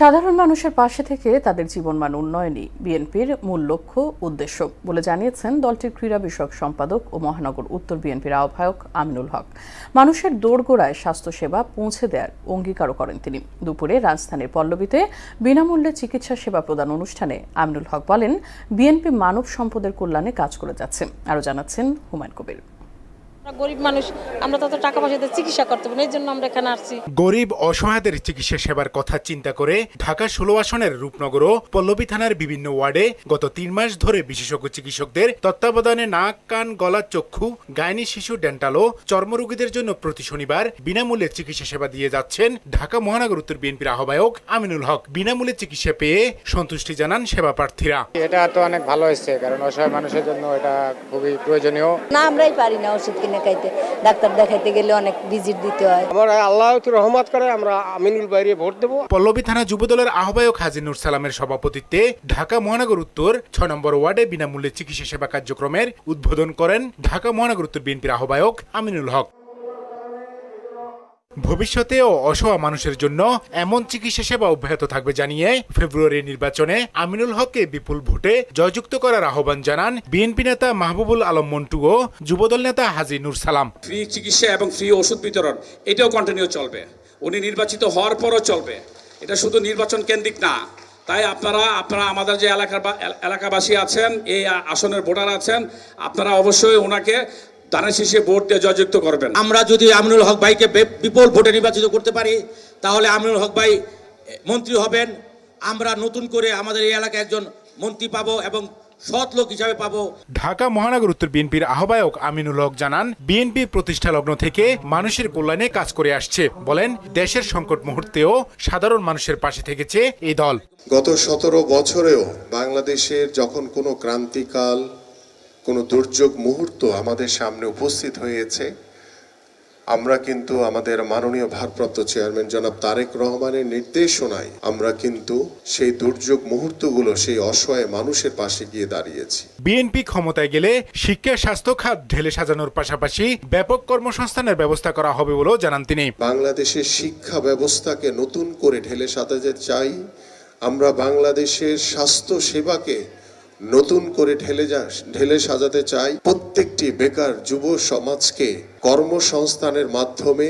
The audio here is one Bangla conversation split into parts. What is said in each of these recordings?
সাধারণ মানুষের পাশে থেকে তাদের জীবনমান উন্নয়নই বিএনপির মূল লক্ষ্য উদ্দেশ্য বলে জানিয়েছেন দলটির ক্রীড়া বিষয়ক সম্পাদক ও মহানগর উত্তর বিএনপির আহ্বায়ক আমিনুল হক। মানুষের দোরগোড়ায় স্বাস্থ্যসেবা পৌঁছে দেওয়ার অঙ্গীকারও করেন তিনি। দুপুরে রাজধানীর পল্লবীতে বিনামূল্যে চিকিৎসা সেবা প্রদান অনুষ্ঠানে আমিনুল হক বলেন, বিএনপি মানব সম্পদের কল্যাণে কাজ করে যাচ্ছে। আরও জানাচ্ছেন হুমায়ুন কবির। গরিব মানুষ, আমরা তত টাকা পয়সা দিয়ে চিকিৎসা করতে পারি, এই জন্য আমরা এখানে আসছি। গরিব অসহায়দের চিকিৎসা সেবার কথা চিন্তা করে ঢাকা ১৬ আসনের রূপনগর ও পল্লবী থানার বিভিন্ন ওয়ার্ডে গত ৩ মাস ধরে বিশেষজ্ঞ চিকিৎসকদের তত্ত্বাবধানে নাক, কান, গলা, চক্ষু, গাইনি, শিশু, ডেন্টাল ও চর্মরোগীদের জন্য প্রতি শনিবার বিনামূল্যে চিকিৎসা সেবা দিয়ে যাচ্ছেন ঢাকা মহানগর উত্তর বিএনপির আহ্বায়ক আমিনুল হক। বিনামূল্যে চিকিৎসা পেয়ে সন্তুষ্টি জানান সেবা প্রার্থীরা। এটা তো অনেক ভালো হয়েছে, কারণ অসহায় মানুষের জন্য এটা খুবই প্রয়োজনীয়। না, আমরাই পারি না ওষুধ কিনে খাইতে, ডাক্তার দেখাইতে গেলে অনেক ভিজিট দিতে হয়। আমরা আল্লাহ রহমত করে আমরা আমিনুল ভাইরে ভোট দেব। পল্লবী থানা যুবদলের আহ্বায়ক হাজী নূর সালামের সভাপতিত্বে ঢাকা মহানগর উত্তর ৬ নম্বর ওয়ার্ডে বিনামূল্যে চিকিৎসা সেবা কার্যক্রমের উদ্বোধন করেন ঢাকা মহানগর উত্তর বিএনপির আহ্বায়ক আমিনুল হক। ভবিষ্যতেও অসহায় মানুষের জন্য এমন চিকিৎসা সেবা অব্যাহত থাকবে জানিয়ে ফেব্রুয়ারির নির্বাচনে আমিনুল হককে বিপুল ভোটে জয়যুক্ত করার আহ্বান জানান বিএনপি নেতা মাহবুবুল আলম মন্টু ও যুবদল নেতা হাজী নূর সালাম। ফ্রি চিকিৎসা এবং ফ্রি ওষুধ বিতরণ এটাও কন্টিনিউ চলবে, উনি নির্বাচিত হওয়ার পরও চলবে। এটা শুধু নির্বাচন কেন্দ্রিক না। তাই আপনারা আমাদের যে এলাকাবাসী আছেন, এই আসনের ভোটার আছেন, আপনারা অবশ্যই ওনাকে ধানের শীষে ভোট দিয়ে জয়যুক্ত করবেন। আমরা যদি আমিনুল হক ভাইকে বিপুল ভোটে নির্বাচিত করতে পারি, তাহলে আমিনুল হক ভাই মন্ত্রী হবেন। আমরা নতুন করে আমাদের এই এলাকায় একজন মন্ত্রী পাবো এবং সৎ লোক হিসাবে পাবো। ঢাকা মহানগর উত্তর বিএনপির আহ্বায়ক আমিনুল হক জানান, বিএনপি প্রতিষ্ঠা লগ্ন থেকে মানুষের কল্যাণে কাজ করে আসছে। বলেন, দেশের সংকট মুহূর্তেও সাধারণ মানুষের পাশে থেকেছে এই দল। গত ১৭ বছরেও বাংলাদেশের যখন কোনো ক্রান্তিকাল, কোনো দুর্যোগ মুহূর্ত আমাদের সামনে উপস্থিত হয়েছে, আমরা কিন্তু আমাদের মাননীয় ভারপ্রাপ্ত চেয়ারম্যান জনাব তারেক রহমানের নির্দেশনায় আমরা কিন্তু সেই দুর্যোগ মুহূর্তগুলো সেই অসহায় মানুষের পাশে গিয়ে দাঁড়িয়েছি। বিএনপি ক্ষমতায় গেলে শিক্ষা, স্বাস্থ্য খাত ঢেলে সাজানোর পাশাপাশি ব্যাপক কর্মসংস্থানের ব্যবস্থা করা হবে বলেও জানান তিনি। বাংলাদেশের শিক্ষা ব্যবস্থাকে নতুন করে ঢেলে সাজাতে চাই। আমরা বাংলাদেশের স্বাস্থ্য সেবাকে নতুন করে ঢেলে সাজাতে চাই। প্রত্যেকটি বেকার যুব সমাজকে কর্মসংস্থানের মাধ্যমে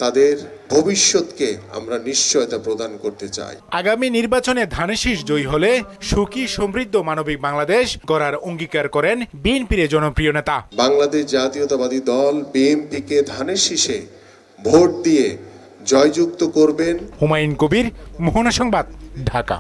তাদের ভবিষ্যৎকে আমরা নিশ্চয়তা প্রদান করতে চাই। আগামী নির্বাচনে ধানের শীষ জয়ী হলে সুখী, সমৃদ্ধ, মানবিক বাংলাদেশ গড়ার অঙ্গীকার করেন বিএনপির জনপ্রিয় নেতা। বাংলাদেশ জাতীয়তাবাদী দল বিএনপিকে ধানের শীষে ভোট দিয়ে জয়যুক্ত করবেন। হুমায়ুন কবির, মোহনা সংবাদ, ঢাকা।